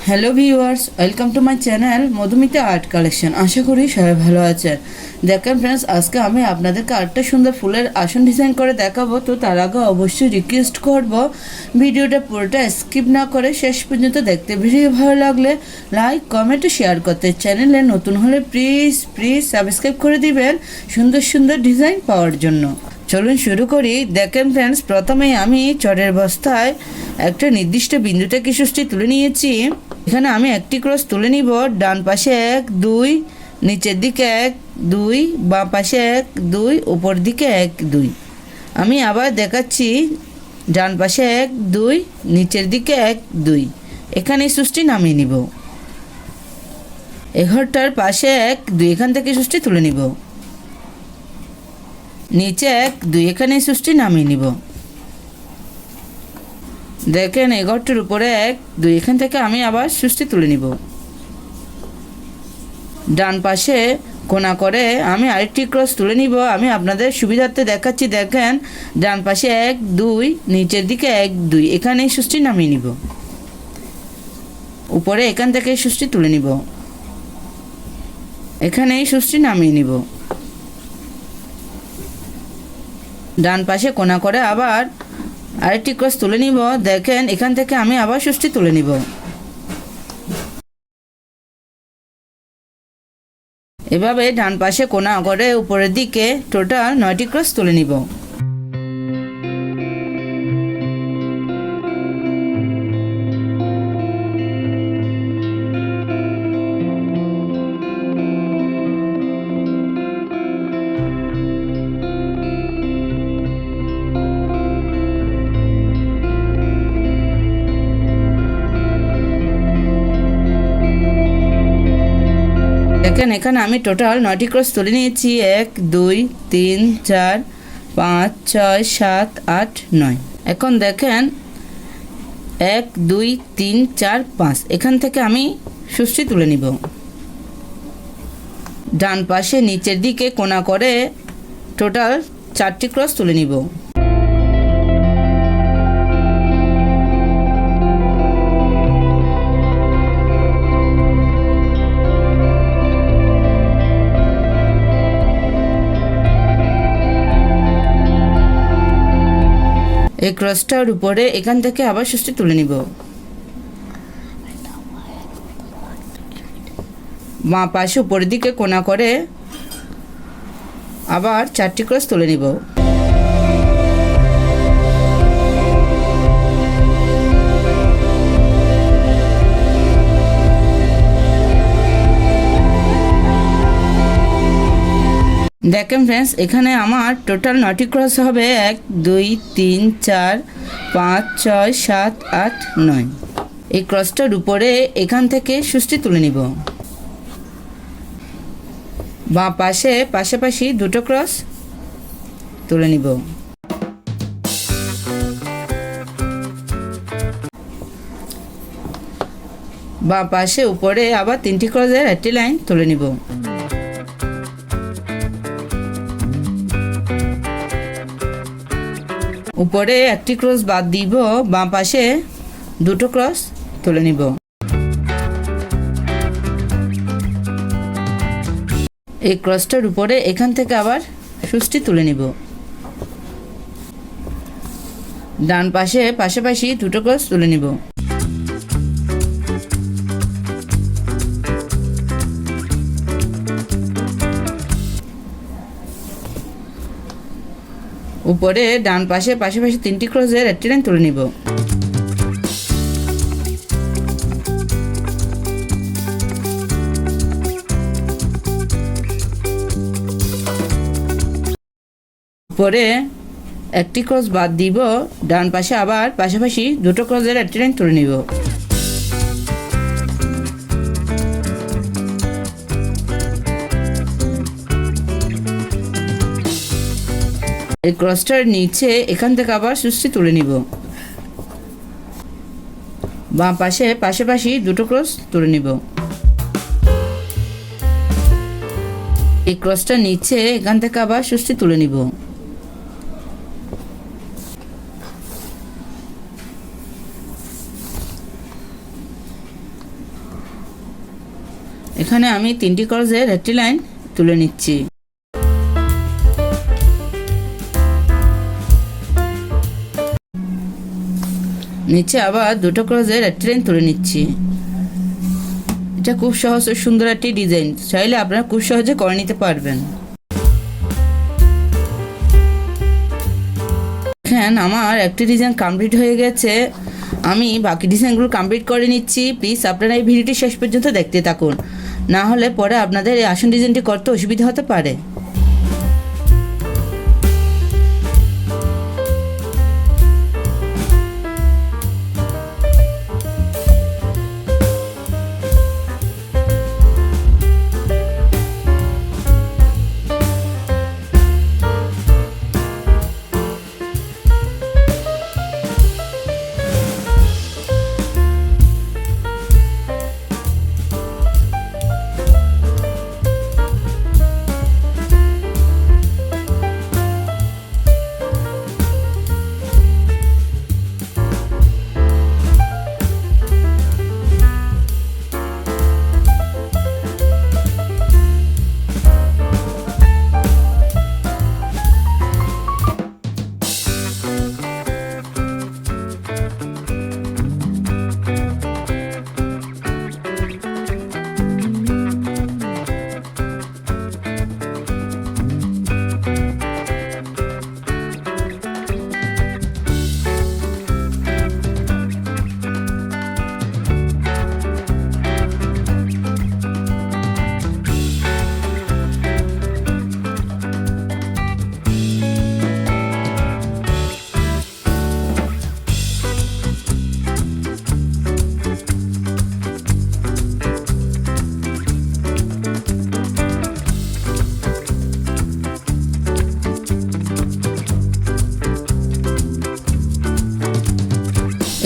Hello viewers, welcome to my channel Madhumita art collection. আশা করি সবাই ভালো আছেন। দেখেন ফ্রেন্ডস, আজকে আমি আপনাদেরকে আরেকটা সুন্দর ফুলের আসন ডিজাইন করে দেখাবো। তো তার আগে অবশ্যই রিকোয়েস্ট করব ভিডিওটা পুরোটা স্কিপ না করে শেষ পর্যন্ত দেখতে। ভিডিও ভালো লাগলে লাইক কমেন্ট ও শেয়ার করতে, চ্যানেলে নতুন হলে প্লিজ সাবস্ক্রাইব করে দিবেন সুন্দর সুন্দর ডিজাইন পাওয়ার জন্য। চলুন শুরু করি। দেখেন ফ্রেন্ডস, প্রথমেই আমি চটের বস্তায় একটা নির্দিষ্ট বিন্দু থেকে সুষ্টি তুলে নিয়েছি। এখানে আমি একটি ক্রস তুলে নিব। ডান পাশে 1 2, নিচের দিকে 1 2, বাম পাশে 1 2, উপর দিকে 1 2। আমি আবার দেখাচ্ছি, ডান পাশে 1 2, নিচের দিকে 1 2। এখানে সুষ্টি নামিয়ে নিব। এঘরটার পাশে 1 2, এখান থেকে সুষ্টি তুলে নিব। নিচে 1 2, এখানে সুষ্টি নামিয়ে নিব। দেখেন এঘরটার উপরে 1 2, এখান থেকে আমি আবার সুষ্টি তুলে নিব। ডান পাশে কোণা করে আমি আরেকটি ক্রস তুলে নিব। আমি আপনাদের সুবিধার্থে দেখাচ্ছি। দেখেন ডান পাশে 1 2, নিচের দিকে 1 2, এখানে সুষ্টি নামিয়ে নিব। উপরে এখান থেকে সুষ্টি তুলে নিব। এখানে সুষ্টি নামিয়ে নিব। ডান পাশে কোণা করে আবার আরেকটি ক্রস তুলে নিব। দেখেন এখান থেকে আমি আবার সুষ্টি তুলে নিব। এভাবে ডান পাশে কোণা করে উপরের দিকে টোটাল 9টি ক্রস তুলে নিব। দেখেন এখানে আমি টোটাল 9টি ক্রস তুলে নিয়েছি। 1 2 3 4 5 6 7 8 9। এখন দেখেন 1 2 3 4 5, এখান থেকে আমি সুষ্টি তুলে নিব। ডান পাশে নিচের দিকে কোণা করে টোটাল 4টি ক্রস তুলে নিব। এই ক্রসটার উপরে এখান থেকে আবার সুষ্টি তুলে নিব। বাঁ পাশে উপরের দিকে কোণা করে আবার 4টি ক্রস তুলে নিব। দেখেন ফ্রেন্ডস, এখানে আমার টোটাল 9টি ক্রস হবে। 1 2 3 4 5 6 7 8 9। এই ক্রসটার উপরে এখান থেকে সুষ্টি তুলে নিব। বাঁ পাশে পাশাপাশি 2টো ক্রস তুলে নিব। বাঁ পাশে উপরে আবার 3টি ক্রসের একটি লাইন তুলে নিব। উপরে একটি ক্রস বাদ দিব। বাম পাশে 2টো ক্রস তুলে নিব। এই ক্রসটার উপরে এখান থেকে আবার সুষ্টি তুলে নিব। ডান পাশে পাশাপাশি 2টো ক্রস তুলে নিব। উপরে ডান পাশে পাশাপাশি 3টি ক্রসের একটি লাইন তুলে নিব। উপরে একটি ক্রস বাদ দিব। ডান পাশে আবার পাশাপাশি 2টো ক্রসের একটি লাইন তুলে নিব। এই ক্রসটার নিচে এখান থেকে আবার সুষ্টি তুলে নিব। বাম পাশে পাশাপাশি 2টো ক্রস তুলে নিব। এই ক্রসটার নিচে এখান থেকে আবার সুষ্টি তুলে নিব। এখানে আমি 3টি ক্রসের একটি লাইন তুলে নিচ্ছি। নিচে আবার 2টো ক্রসের একটি লাইন তুলে নিচ্ছি। এটা খুব সহজ ও সুন্দর একটি ডিজাইন, চাইলে আপনারা খুব সহজে করে নিতে পারবেন। এখন আমার একটি ডিজাইন কমপ্লিট হয়ে গেছে, আমি বাকি ডিজাইনগুলো কমপ্লিট করে নিচ্ছি। প্লিজ আপনারা এই ভিডিওটি শেষ পর্যন্ত দেখতে থাকুন, না হলে পরে আপনাদের এই আসন ডিজাইনটি করতে অসুবিধা হতে পারে।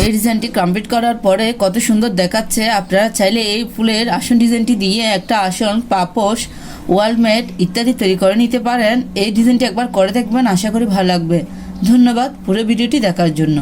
এই ডিজাইনটি কমপ্লিট করার পরে কত সুন্দর দেখাচ্ছে। আপনারা চাইলে এই ফুলের আসন ডিজাইনটি দিয়ে একটা আসন, পাপোশ, ওয়ালমেট ইত্যাদি তৈরি করে নিতে পারেন। এই ডিজাইনটি একবার করে দেখবেন, আশা করি ভালো লাগবে। ধন্যবাদ পুরো ভিডিওটি দেখার জন্য।